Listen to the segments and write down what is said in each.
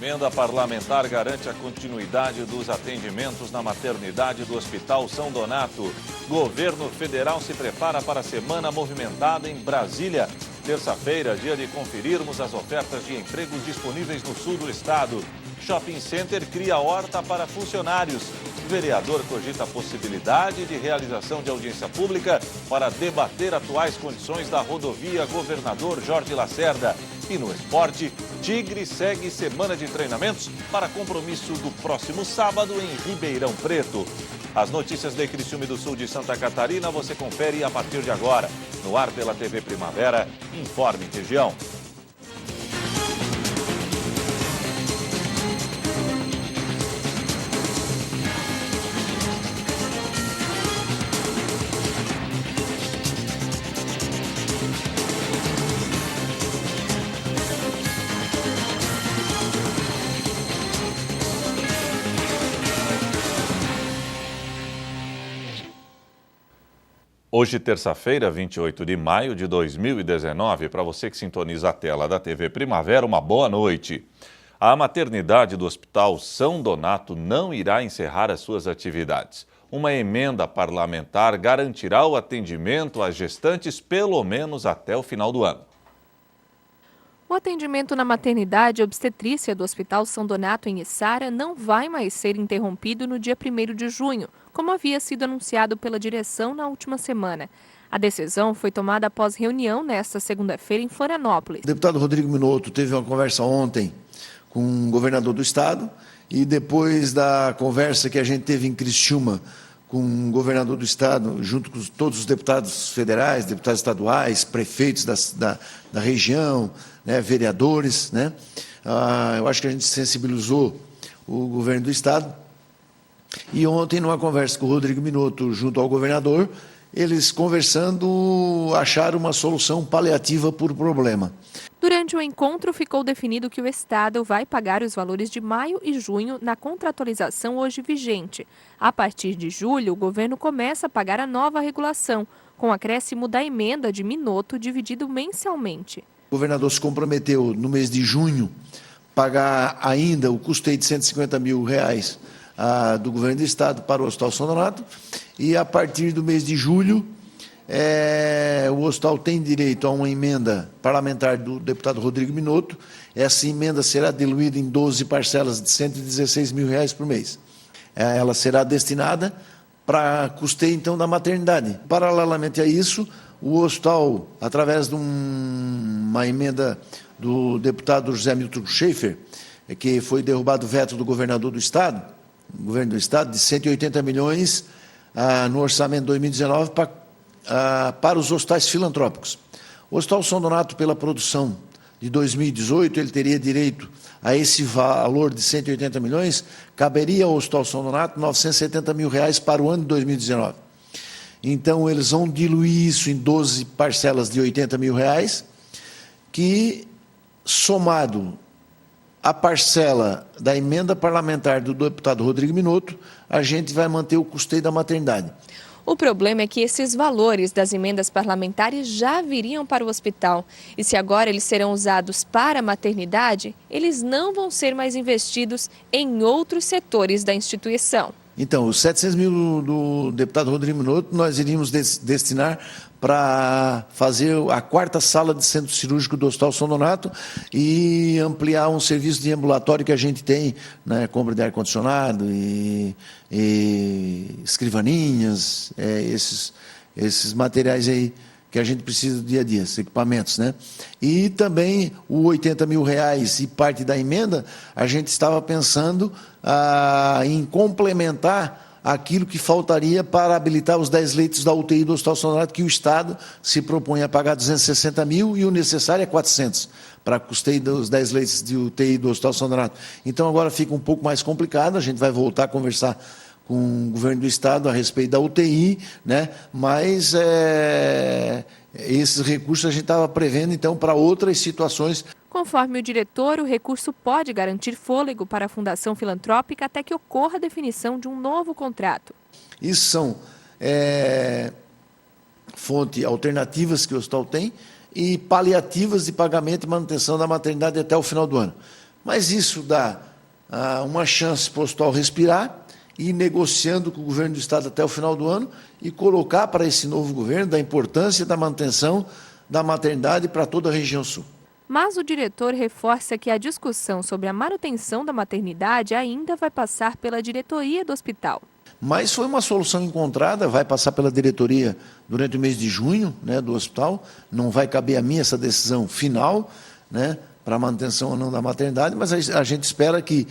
Emenda parlamentar garante a continuidade dos atendimentos na maternidade do Hospital São Donato. Governo federal se prepara para a semana movimentada em Brasília. Terça-feira, dia de conferirmos as ofertas de empregos disponíveis no sul do estado. Shopping Center cria horta para funcionários. Vereador cogita a possibilidade de realização de audiência pública para debater atuais condições da rodovia Governador Jorge Lacerda. E no esporte, Tigre segue semana de treinamentos para compromisso do próximo sábado em Ribeirão Preto. As notícias de Criciúma e do sul de Santa Catarina você confere a partir de agora. No ar pela TV Primavera, Informe Região. Hoje, terça-feira, 28 de maio de 2019, para você que sintoniza a tela da TV Primavera, uma boa noite. A maternidade do Hospital São Donato não irá encerrar as suas atividades. Uma emenda parlamentar garantirá o atendimento às gestantes pelo menos até o final do ano. O atendimento na maternidade obstetrícia do Hospital São Donato em Içara não vai mais ser interrompido no dia 1º de junho, como havia sido anunciado pela direção na última semana. A decisão foi tomada após reunião nesta segunda-feira em Florianópolis. O deputado Rodrigo Minotto teve uma conversa ontem com o governador do estado e depois da conversa que a gente teve em Criciúma com o governador do estado, junto com todos os deputados federais, deputados estaduais, prefeitos da região, né, vereadores, né? Eu acho que a gente sensibilizou o governo do estado. E ontem, numa conversa com o Rodrigo Minotto junto ao governador, eles conversando acharam uma solução paliativa para o problema. Durante o encontro, ficou definido que o Estado vai pagar os valores de maio e junho na contratualização hoje vigente. A partir de julho, o governo começa a pagar a nova regulação, com o acréscimo da emenda de Minotto dividido mensalmente. O governador se comprometeu, no mês de junho, pagar ainda o custeio de R$150 mil do governo do estado para o Hospital São Donato, e a partir do mês de julho, o hospital tem direito a uma emenda parlamentar do deputado Rodrigo Minotto. Essa emenda será diluída em 12 parcelas de R$116 mil por mês. Ela será destinada para custeio, então, da maternidade. Paralelamente a isso, o hospital, através de uma emenda do deputado José Milton Schaefer, que foi derrubado o veto do governador do estado, governo do estado, de 180 milhões no orçamento de 2019 para os hospitais filantrópicos. O Hospital São Donato, pela produção de 2018, ele teria direito a esse valor de 180 milhões, caberia ao Hospital São Donato R$970 mil para o ano de 2019. Então, eles vão diluir isso em 12 parcelas de R$80 mil, que, somado a parcela da emenda parlamentar do deputado Rodrigo Minotto, a gente vai manter o custeio da maternidade. O problema é que esses valores das emendas parlamentares já viriam para o hospital. E se agora eles serão usados para a maternidade, eles não vão ser mais investidos em outros setores da instituição. Então, os 700 mil do deputado Rodrigo Minotto, nós iríamos destinar para fazer a 4ª sala de centro cirúrgico do Hospital São Donato e ampliar um serviço de ambulatório que a gente tem, né, compra de ar-condicionado e escrivaninhas, esses materiais aí que a gente precisa do dia a dia, esses equipamentos, né? E também o R$80 mil e parte da emenda, a gente estava pensando em complementar aquilo que faltaria para habilitar os 10 leitos da UTI do Hospital São Donato, que o Estado se propõe a pagar 260 mil e o necessário é 400 para custeio dos 10 leitos de UTI do Hospital São Donato. Então agora fica um pouco mais complicado, a gente vai voltar a conversar com o governo do estado a respeito da UTI, né? Mas esses recursos a gente estava prevendo então para outras situações. Conforme o diretor, o recurso pode garantir fôlego para a Fundação Filantrópica até que ocorra a definição de um novo contrato. Isso são fontes alternativas que o hospital tem e paliativas de pagamento e manutenção da maternidade até o final do ano. Mas isso dá uma chance para o hospital respirar e ir negociando com o governo do estado até o final do ano e colocar para esse novo governo da importância da manutenção da maternidade para toda a região sul. Mas o diretor reforça que a discussão sobre a manutenção da maternidade ainda vai passar pela diretoria do hospital. Mas foi uma solução encontrada, vai passar pela diretoria durante o mês de junho, né, do hospital. Não vai caber a mim essa decisão final, né, para a manutenção ou não da maternidade, mas a gente espera que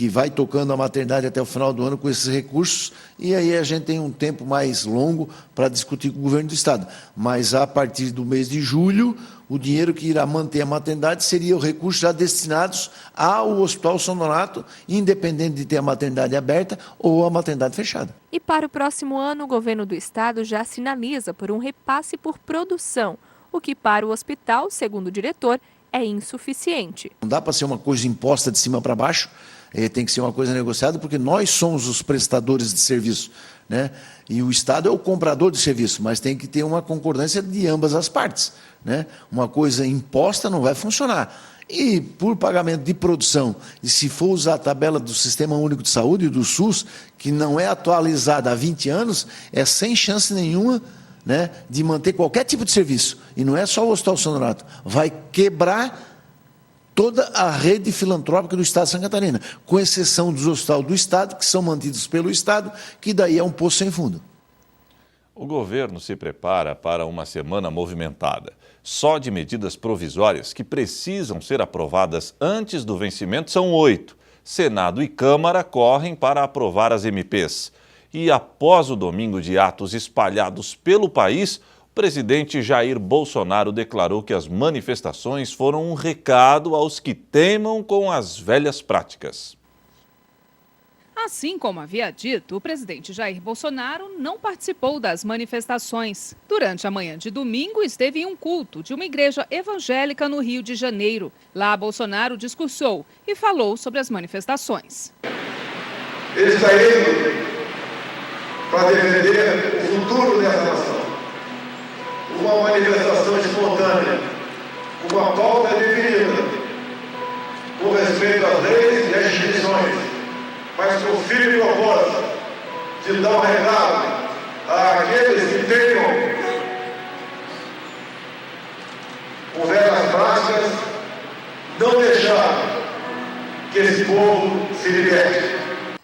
vai tocando a maternidade até o final do ano com esses recursos, e aí a gente tem um tempo mais longo para discutir com o governo do estado. Mas a partir do mês de julho, o dinheiro que irá manter a maternidade seria os recursos já destinados ao Hospital São Donato, independente de ter a maternidade aberta ou a maternidade fechada. E para o próximo ano, o governo do estado já sinaliza por um repasse por produção, o que para o hospital, segundo o diretor, é insuficiente. Não dá para ser uma coisa imposta de cima para baixo, tem que ser uma coisa negociada, porque nós somos os prestadores de serviço, né? E o Estado é o comprador de serviço, mas tem que ter uma concordância de ambas as partes, né? Uma coisa imposta não vai funcionar. E por pagamento de produção, e se for usar a tabela do Sistema Único de Saúde, do SUS, que não é atualizada há 20 anos, é sem chance nenhuma, né, de manter qualquer tipo de serviço. E não é só o Hospital São Donato. Vai quebrar toda a rede filantrópica do Estado de Santa Catarina, com exceção dos hospitais do Estado, que são mantidos pelo Estado, que daí é um poço sem fundo. O governo se prepara para uma semana movimentada. Só de medidas provisórias que precisam ser aprovadas antes do vencimento são 8. Senado e Câmara correm para aprovar as MPs. E após o domingo de atos espalhados pelo país, o presidente Jair Bolsonaro declarou que as manifestações foram um recado aos que teimam com as velhas práticas. Assim como havia dito, o presidente Jair Bolsonaro não participou das manifestações. Durante a manhã de domingo, esteve em um culto de uma igreja evangélica no Rio de Janeiro. Lá, Bolsonaro discursou e falou sobre as manifestações. Ele está indo para defender o futuro dessa nação. Uma manifestação espontânea, uma pauta definida, com respeito às leis e às instituições, mas com o firme propósito de dar um recado àqueles que tenham com velhas práticas, não deixar que esse povo se liberte.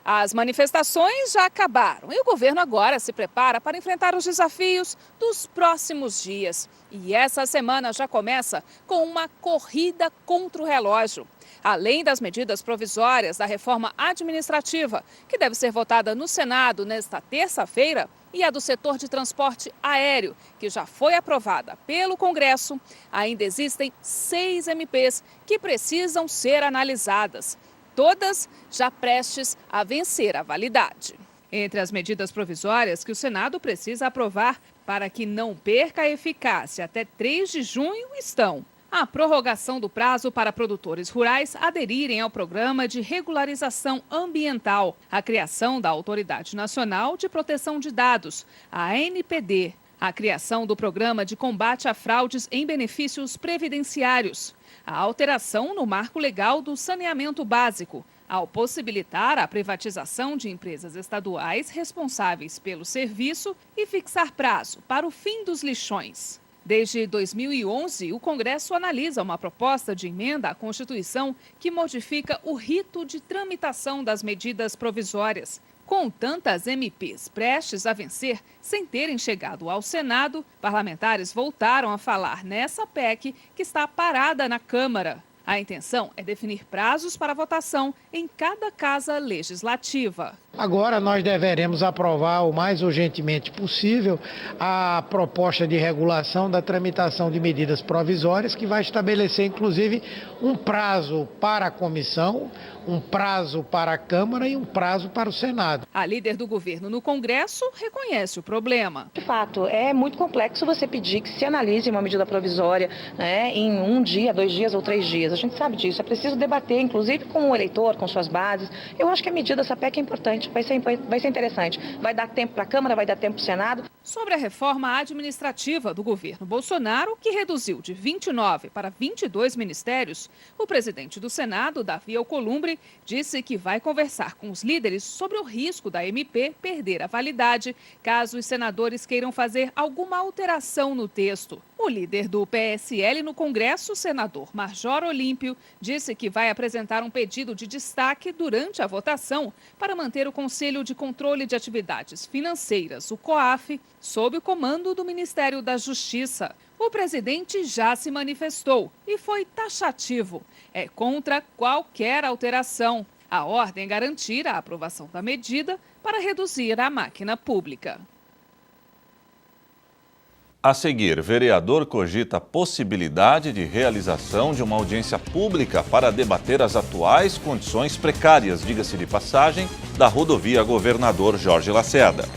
As manifestações já acabaram e o governo agora se prepara para enfrentar os desafios dos próximos dias. E essa semana já começa com uma corrida contra o relógio. Além das medidas provisórias da reforma administrativa, que deve ser votada no Senado nesta terça-feira, e a do setor de transporte aéreo, que já foi aprovada pelo Congresso, ainda existem 6 MPs que precisam ser analisadas. Todas já prestes a vencer a validade. Entre as medidas provisórias que o Senado precisa aprovar para que não perca a eficácia até 3 de junho estão a prorrogação do prazo para produtores rurais aderirem ao Programa de Regularização Ambiental, a criação da Autoridade Nacional de Proteção de Dados, a ANPD, a criação do Programa de Combate a Fraudes em Benefícios Previdenciários, a alteração no marco legal do saneamento básico, ao possibilitar a privatização de empresas estaduais responsáveis pelo serviço e fixar prazo para o fim dos lixões. Desde 2011, o Congresso analisa uma proposta de emenda à Constituição que modifica o rito de tramitação das medidas provisórias. Com tantas MPs prestes a vencer sem terem chegado ao Senado, parlamentares voltaram a falar nessa PEC que está parada na Câmara. A intenção é definir prazos para votação em cada casa legislativa. Agora nós deveremos aprovar o mais urgentemente possível a proposta de regulação da tramitação de medidas provisórias, que vai estabelecer, inclusive, um prazo para a comissão, um prazo para a Câmara e um prazo para o Senado. A líder do governo no Congresso reconhece o problema. De fato, é muito complexo você pedir que se analise uma medida provisória, né, em 1 dia, 2 dias ou 3 dias. A gente sabe disso, é preciso debater, inclusive com o eleitor, com suas bases. Eu acho que a medida dessa PEC é importante, vai ser interessante. Vai dar tempo para a Câmara, vai dar tempo para o Senado. Sobre a reforma administrativa do governo Bolsonaro, que reduziu de 29 para 22 ministérios, o presidente do Senado, Davi Alcolumbre, disse que vai conversar com os líderes sobre o risco da MP perder a validade caso os senadores queiram fazer alguma alteração no texto. O líder do PSL no Congresso, senador Major Olímpio, disse que vai apresentar um pedido de destaque durante a votação para manter o Conselho de Controle de Atividades Financeiras, o COAF, sob o comando do Ministério da Justiça. O presidente já se manifestou e foi taxativo. É contra qualquer alteração. A ordem é garantir a aprovação da medida para reduzir a máquina pública. A seguir, vereador cogita a possibilidade de realização de uma audiência pública para debater as atuais condições precárias, diga-se de passagem, da rodovia Governador Jorge Lacerda.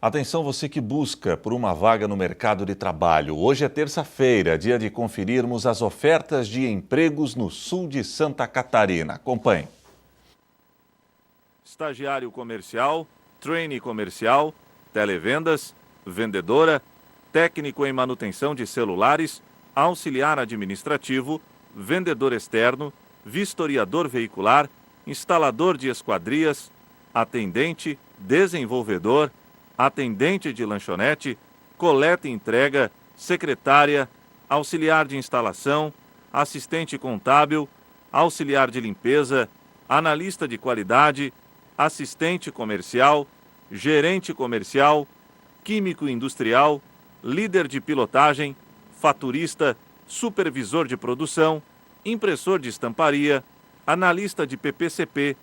Atenção você que busca por uma vaga no mercado de trabalho. Hoje é terça-feira, dia de conferirmos as ofertas de empregos no sul de Santa Catarina. Acompanhe. Estagiário comercial, trainee comercial, televendas, vendedora, técnico em manutenção de celulares, auxiliar administrativo, vendedor externo, vistoriador veicular, instalador de esquadrias, atendente, desenvolvedor, atendente de lanchonete, coleta e entrega, secretária, auxiliar de instalação, assistente contábil, auxiliar de limpeza, analista de qualidade, assistente comercial, gerente comercial, químico industrial, líder de pilotagem, faturista, supervisor de produção, impressor de estamparia, analista de PPCP,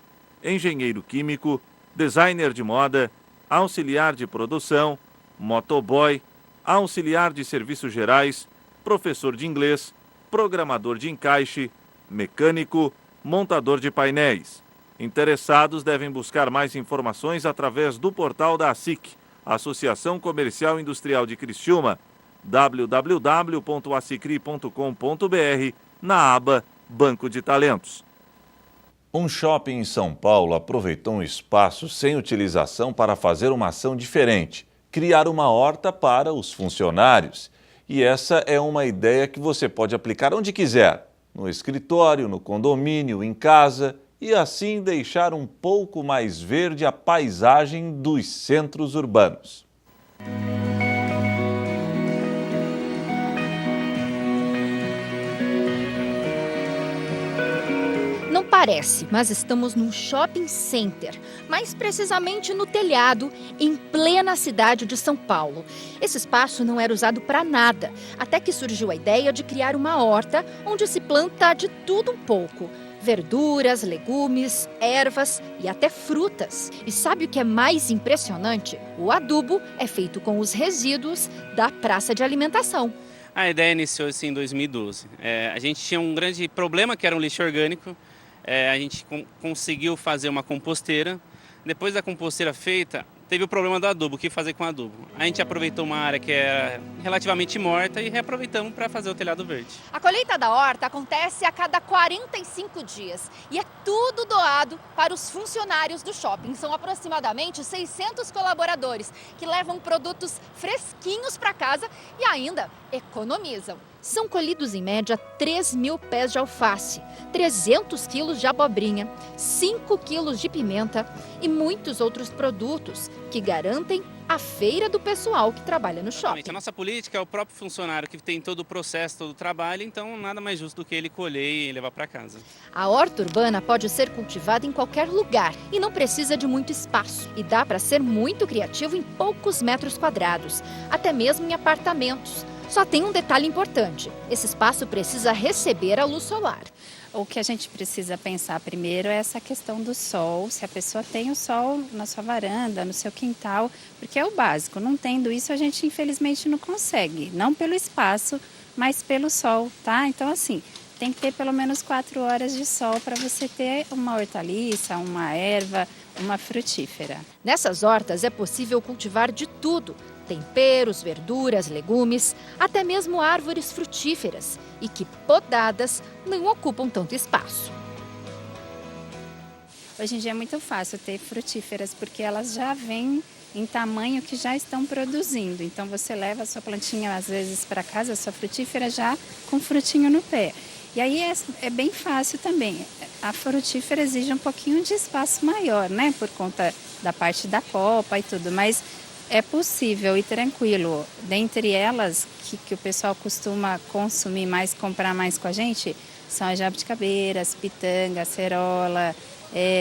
engenheiro químico, designer de moda, auxiliar de produção, motoboy, auxiliar de serviços gerais, professor de inglês, programador de encaixe, mecânico, montador de painéis. Interessados devem buscar mais informações através do portal da ASIC, Associação Comercial Industrial de Criciúma, www.acicri.com.br, na aba Banco de Talentos. Um shopping em São Paulo aproveitou um espaço sem utilização para fazer uma ação diferente, criar uma horta para os funcionários. E essa é uma ideia que você pode aplicar onde quiser, no escritório, no condomínio, em casa, e assim deixar um pouco mais verde a paisagem dos centros urbanos. Não parece, mas estamos num shopping center, mais precisamente no telhado, em plena cidade de São Paulo. Esse espaço não era usado para nada, até que surgiu a ideia de criar uma horta onde se planta de tudo um pouco. Verduras, legumes, ervas e até frutas. E sabe o que é mais impressionante? O adubo é feito com os resíduos da praça de alimentação. A ideia iniciou-se em 2012. A gente tinha um grande problema que era um lixo orgânico. A gente conseguiu fazer uma composteira. Depois da composteira feita, teve o problema do adubo, o que fazer com o adubo. A gente aproveitou uma área que era relativamente morta e reaproveitamos para fazer o telhado verde. A colheita da horta acontece a cada 45 dias e é tudo doado para os funcionários do shopping. São aproximadamente 600 colaboradores que levam produtos fresquinhos para casa e ainda economizam. São colhidos em média 3.000 pés de alface, 300 quilos de abobrinha, 5 quilos de pimenta e muitos outros produtos que garantem a feira do pessoal que trabalha no shopping. A nossa política é o próprio funcionário que tem todo o processo, todo o trabalho, então nada mais justo do que ele colher e levar para casa. A horta urbana pode ser cultivada em qualquer lugar e não precisa de muito espaço. E dá para ser muito criativo em poucos metros quadrados, até mesmo em apartamentos. Só tem um detalhe importante: esse espaço precisa receber a luz solar. O que a gente precisa pensar primeiro é essa questão do sol, se a pessoa tem o sol na sua varanda, no seu quintal, porque é o básico. Não tendo isso, a gente infelizmente não consegue, não pelo espaço, mas pelo sol, tá? Então, assim, tem que ter pelo menos 4 horas de sol para você ter uma hortaliça, uma erva, uma frutífera. Nessas hortas é possível cultivar de tudo: temperos, verduras, legumes, até mesmo árvores frutíferas e que, podadas, não ocupam tanto espaço. Hoje em dia é muito fácil ter frutíferas porque elas já vêm em tamanho que já estão produzindo. Então você leva a sua plantinha às vezes para casa, a sua frutífera já com frutinho no pé. E aí é bem fácil também. A frutífera exige um pouquinho de espaço maior, né? Por conta da parte da copa e tudo, mas é possível e tranquilo. Dentre elas, que o pessoal costuma consumir mais, comprar mais com a gente, são as jabuticabeiras, pitanga, acerola,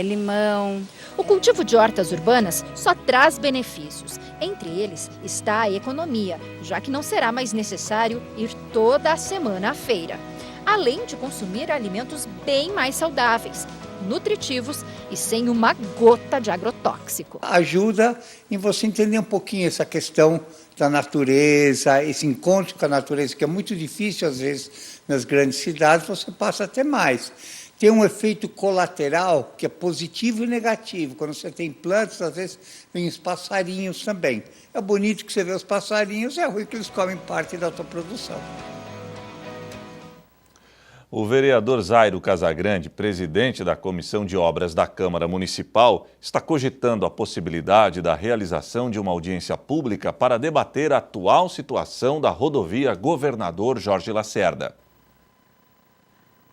limão. O cultivo de hortas urbanas só traz benefícios. Entre eles está a economia, já que não será mais necessário ir toda a semana à feira. Além de consumir alimentos bem mais saudáveis, nutritivos e sem uma gota de agrotóxico. Ajuda em você entender um pouquinho essa questão da natureza, esse encontro com a natureza, que é muito difícil às vezes nas grandes cidades, você passa até mais. Tem um efeito colateral que é positivo e negativo. Quando você tem plantas, às vezes vem os passarinhos também. É bonito que você vê os passarinhos, é ruim que eles comem parte da sua produção. O vereador Zairo Casagrande, presidente da Comissão de Obras da Câmara Municipal, está cogitando a possibilidade da realização de uma audiência pública para debater a atual situação da rodovia Governador Jorge Lacerda.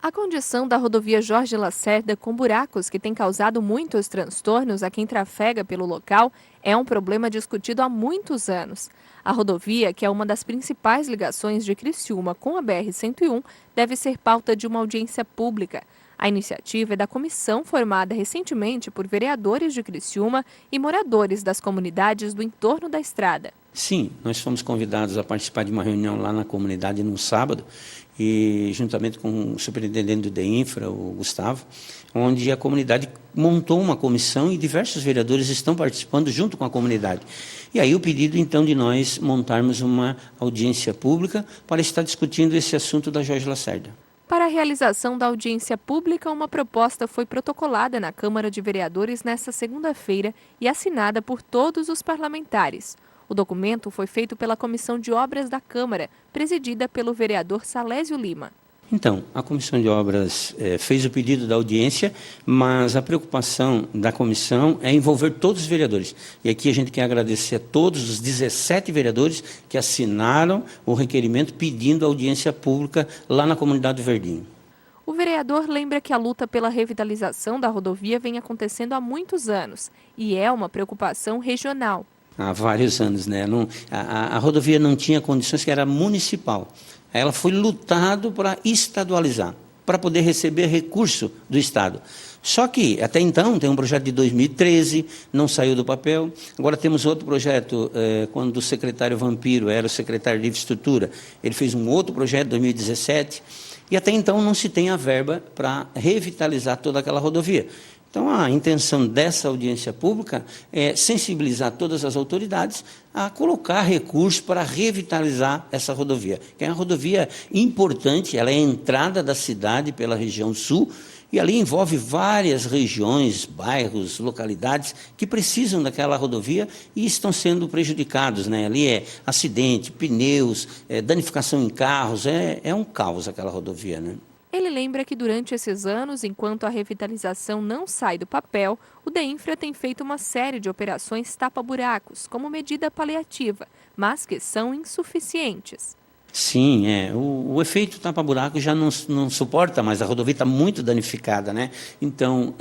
A condição da rodovia Jorge Lacerda, com buracos que tem causado muitos transtornos a quem trafega pelo local, é um problema discutido há muitos anos. A rodovia, que é uma das principais ligações de Criciúma com a BR-101, deve ser pauta de uma audiência pública. A iniciativa é da comissão formada recentemente por vereadores de Criciúma e moradores das comunidades do entorno da estrada. Sim, nós fomos convidados a participar de uma reunião lá na comunidade no sábado, e juntamente com o superintendente do DEINFRA, o Gustavo, onde a comunidade montou uma comissão e diversos vereadores estão participando junto com a comunidade. E aí o pedido, então, de nós montarmos uma audiência pública para estar discutindo esse assunto da Jorge Lacerda. Para a realização da audiência pública, uma proposta foi protocolada na Câmara de Vereadores nesta segunda-feira e assinada por todos os parlamentares. O documento foi feito pela Comissão de Obras da Câmara, presidida pelo vereador Salésio Lima. Então, a Comissão de Obras fez o pedido da audiência, mas a preocupação da comissão é envolver todos os vereadores. E aqui a gente quer agradecer a todos os 17 vereadores que assinaram o requerimento pedindo audiência pública lá na comunidade do Verdinho. O vereador lembra que a luta pela revitalização da rodovia vem acontecendo há muitos anos e é uma preocupação regional. Há vários anos, né? A rodovia não tinha condições, que era municipal. Ela foi lutado para estadualizar, para poder receber recurso do Estado. Só que, até então, tem um projeto de 2013, não saiu do papel. Agora temos outro projeto, quando o secretário Vampiro era o secretário de Infraestrutura, ele fez um outro projeto em 2017, e até então não se tem a verba para revitalizar toda aquela rodovia. Então, a intenção dessa audiência pública é sensibilizar todas as autoridades a colocar recursos para revitalizar essa rodovia, que é uma rodovia importante, ela é a entrada da cidade pela região sul, e ali envolve várias regiões, bairros, localidades que precisam daquela rodovia e estão sendo prejudicados, né? Ali é acidente, pneus, danificação em carros, é um caos aquela rodovia, né? Ele lembra que durante esses anos, enquanto a revitalização não sai do papel, o DEINFRA tem feito uma série de operações tapa-buracos, como medida paliativa, mas que são insuficientes. Sim, o efeito tapa-buraco já não suporta mais, a rodovia está muito danificada, né? Então,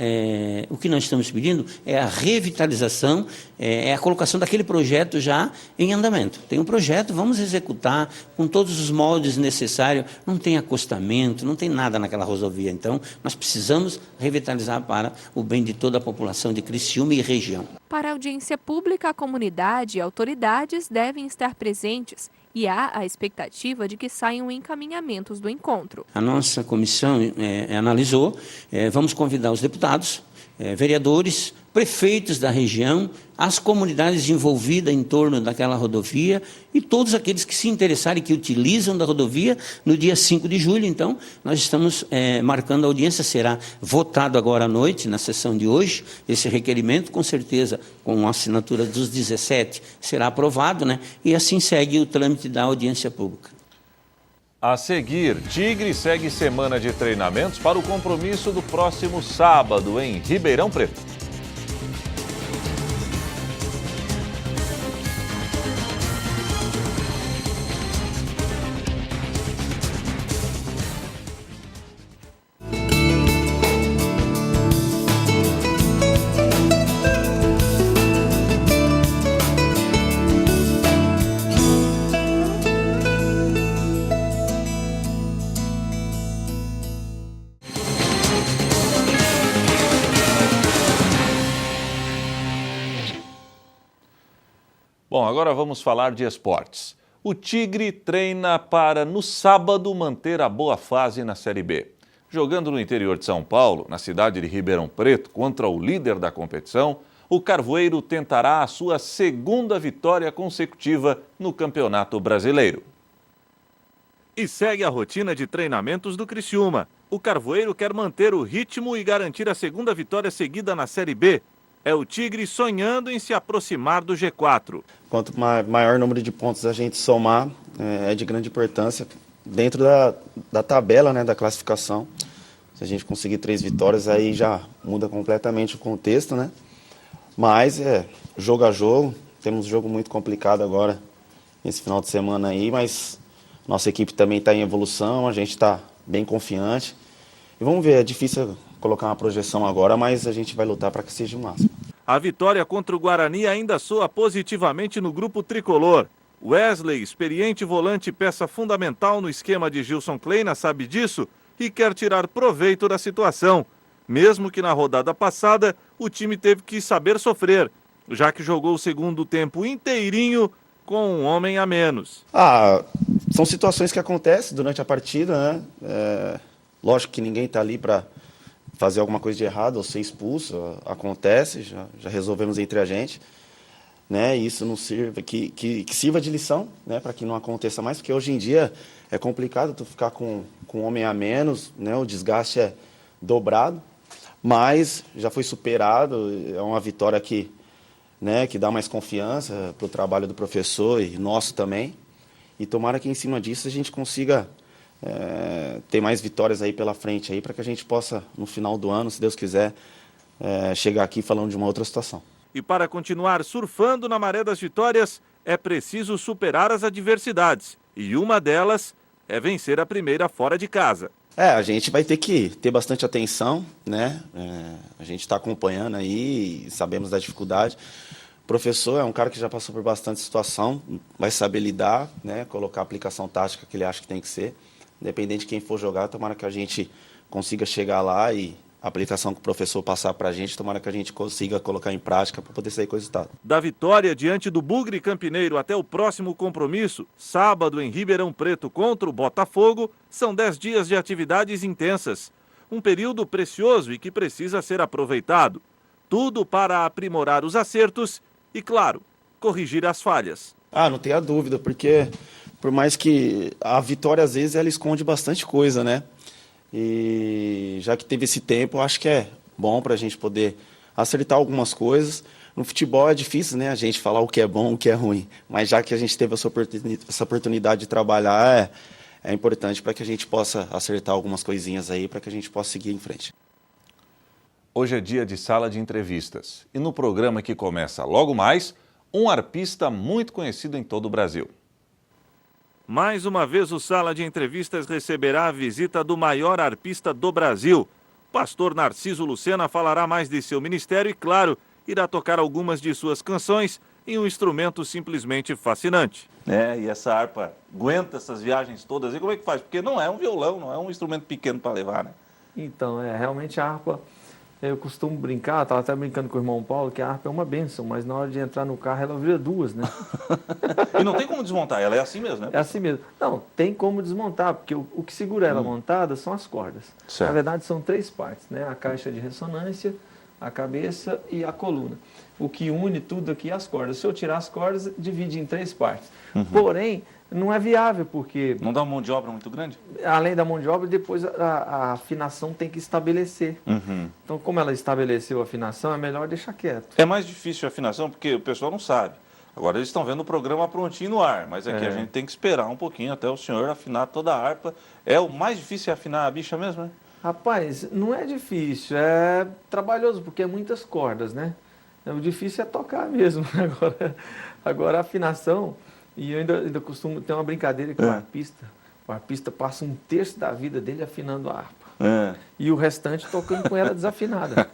o que nós estamos pedindo é a revitalização, é a colocação daquele projeto já em andamento. Tem um projeto, vamos executar com todos os moldes necessários, não tem acostamento, não tem nada naquela rodovia. Então, nós precisamos revitalizar para o bem de toda a população de Criciúma e região. Para a audiência pública, a comunidade e autoridades devem estar presentes e há a expectativa de que saiam encaminhamentos do encontro. A nossa comissão analisou, vamos convidar os deputados, vereadores, prefeitos da região, as comunidades envolvidas em torno daquela rodovia e todos aqueles que se interessarem, que utilizam da rodovia no dia 5 de julho. Então, nós estamos marcando a audiência, será votado agora à noite, na sessão de hoje, esse requerimento, com certeza, com a assinatura dos 17, será aprovado, né? E assim segue o trâmite da audiência pública. A seguir, Tigre segue semana de treinamentos para o compromisso do próximo sábado em Ribeirão Preto. Bom, agora vamos falar de esportes. O Tigre treina para, no sábado, manter a boa fase na Série B. Jogando no interior de São Paulo, na cidade de Ribeirão Preto, contra o líder da competição, o Carvoeiro tentará a sua segunda vitória consecutiva no Campeonato Brasileiro. E segue a rotina de treinamentos do Criciúma. O Carvoeiro quer manter o ritmo e garantir a segunda vitória seguida na Série B. É o Tigre sonhando em se aproximar do G4. Quanto maior número de pontos a gente somar, é de grande importância dentro da tabela, né, da classificação. Se a gente conseguir 3 vitórias, aí já muda completamente o contexto, né? Mas jogo a jogo, temos um jogo muito complicado agora, esse final de semana aí, mas nossa equipe também está em evolução, a gente está bem confiante. E vamos ver, é difícil colocar uma projeção agora, mas a gente vai lutar para que seja o máximo. A vitória contra o Guarani ainda soa positivamente no grupo tricolor. Wesley, experiente volante, peça fundamental no esquema de Gilson Kleina, sabe disso e quer tirar proveito da situação. Mesmo que na rodada passada o time teve que saber sofrer, já que jogou o segundo tempo inteirinho com um homem a menos. São situações que acontecem durante a partida, né? Lógico que ninguém está ali para fazer alguma coisa de errado ou ser expulso, acontece, já resolvemos entre a gente, né? Isso não sirva, que sirva de lição, né? Para que não aconteça mais, porque hoje em dia é complicado tu ficar com um homem a menos, né? O desgaste é dobrado, mas já foi superado, é uma vitória que dá mais confiança para o trabalho do professor e nosso também, e tomara que em cima disso a gente consiga ter mais vitórias aí pela frente aí para que a gente possa, no final do ano, se Deus quiser, chegar aqui falando de uma outra situação. E para continuar surfando na maré das vitórias, é preciso superar as adversidades. E uma delas é vencer a primeira fora de casa. A gente vai ter que ter bastante atenção, né? A gente está acompanhando aí, sabemos da dificuldade. O professor é um cara que já passou por bastante situação, vai saber lidar, né? Colocar a aplicação tática que ele acha que tem que ser. Independente de quem for jogar, tomara que a gente consiga chegar lá e a aplicação que o professor passar para a gente, tomara que a gente consiga colocar em prática para poder sair com o resultado. Da vitória diante do Bugre Campineiro até o próximo compromisso, sábado em Ribeirão Preto contra o Botafogo, são 10 dias de atividades intensas. Um período precioso e que precisa ser aproveitado. Tudo para aprimorar os acertos e, claro, corrigir as falhas. Não tenha dúvida, porque por mais que a vitória, às vezes, ela esconde bastante coisa, né? E já que teve esse tempo, eu acho que é bom para a gente poder acertar algumas coisas. No futebol é difícil, né? A gente falar o que é bom, o que é ruim. Mas já que a gente teve essa oportunidade de trabalhar, é importante para que a gente possa acertar algumas coisinhas aí, para que a gente possa seguir em frente. Hoje é dia de sala de entrevistas. E no programa que começa logo mais, um arpista muito conhecido em todo o Brasil. Mais uma vez, o Sala de Entrevistas receberá a visita do maior arpista do Brasil. O pastor Narciso Lucena falará mais de seu ministério e, claro, irá tocar algumas de suas canções em um instrumento simplesmente fascinante. E essa harpa aguenta essas viagens todas. E como é que faz? Porque não é um violão, não é um instrumento pequeno para levar, né? Então, realmente a harpa, eu costumo brincar, estava até brincando com o irmão Paulo, que a harpa é uma bênção, mas na hora de entrar no carro ela vira duas, né? E não tem como desmontar, ela é assim mesmo, né? É assim mesmo. Não, tem como desmontar, porque o que segura ela montada são as cordas. Certo. Na verdade, são 3 partes, né? A caixa de ressonância, a cabeça e a coluna. O que une tudo aqui é as cordas. Se eu tirar as cordas, divide em 3 partes. Porém, não é viável, porque... Não dá uma mão de obra muito grande? Além da mão de obra, depois a afinação tem que estabelecer. Então, como ela estabeleceu a afinação, é melhor deixar quieto. É mais difícil a afinação, porque o pessoal não sabe. Agora eles estão vendo o programa prontinho no ar, mas aqui a gente tem que esperar um pouquinho até o senhor afinar toda a harpa. É o mais difícil é afinar a bicha mesmo, né? Rapaz, não é difícil, é trabalhoso, porque é muitas cordas, né? O difícil é tocar mesmo. Agora a afinação, e eu ainda costumo ter uma brincadeira que o arpista passa 1/3 da vida dele afinando a harpa. E o restante tocando com ela desafinada.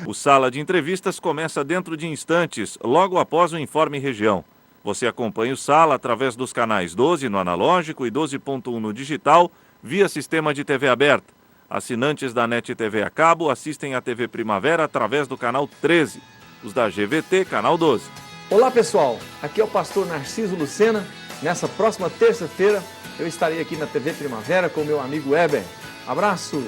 O Sala de Entrevistas começa dentro de instantes, logo após o Informe Região. Você acompanha o Sala através dos canais 12 no analógico e 12.1 no digital, via sistema de TV aberta. Assinantes da NET TV a cabo assistem à TV Primavera através do canal 13. Os da GVT, canal 12. Olá pessoal, aqui é o pastor Narciso Lucena. Nessa próxima terça-feira eu estarei aqui na TV Primavera com meu amigo Eber. Abraço!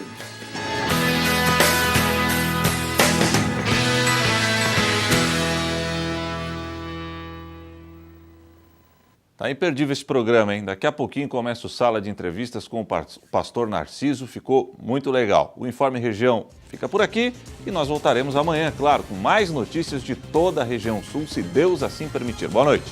Tá imperdível esse programa, hein? Daqui a pouquinho começa o Sala de Entrevistas com o pastor Narciso, ficou muito legal. O Informe Região fica por aqui e nós voltaremos amanhã, claro, com mais notícias de toda a região sul, se Deus assim permitir. Boa noite.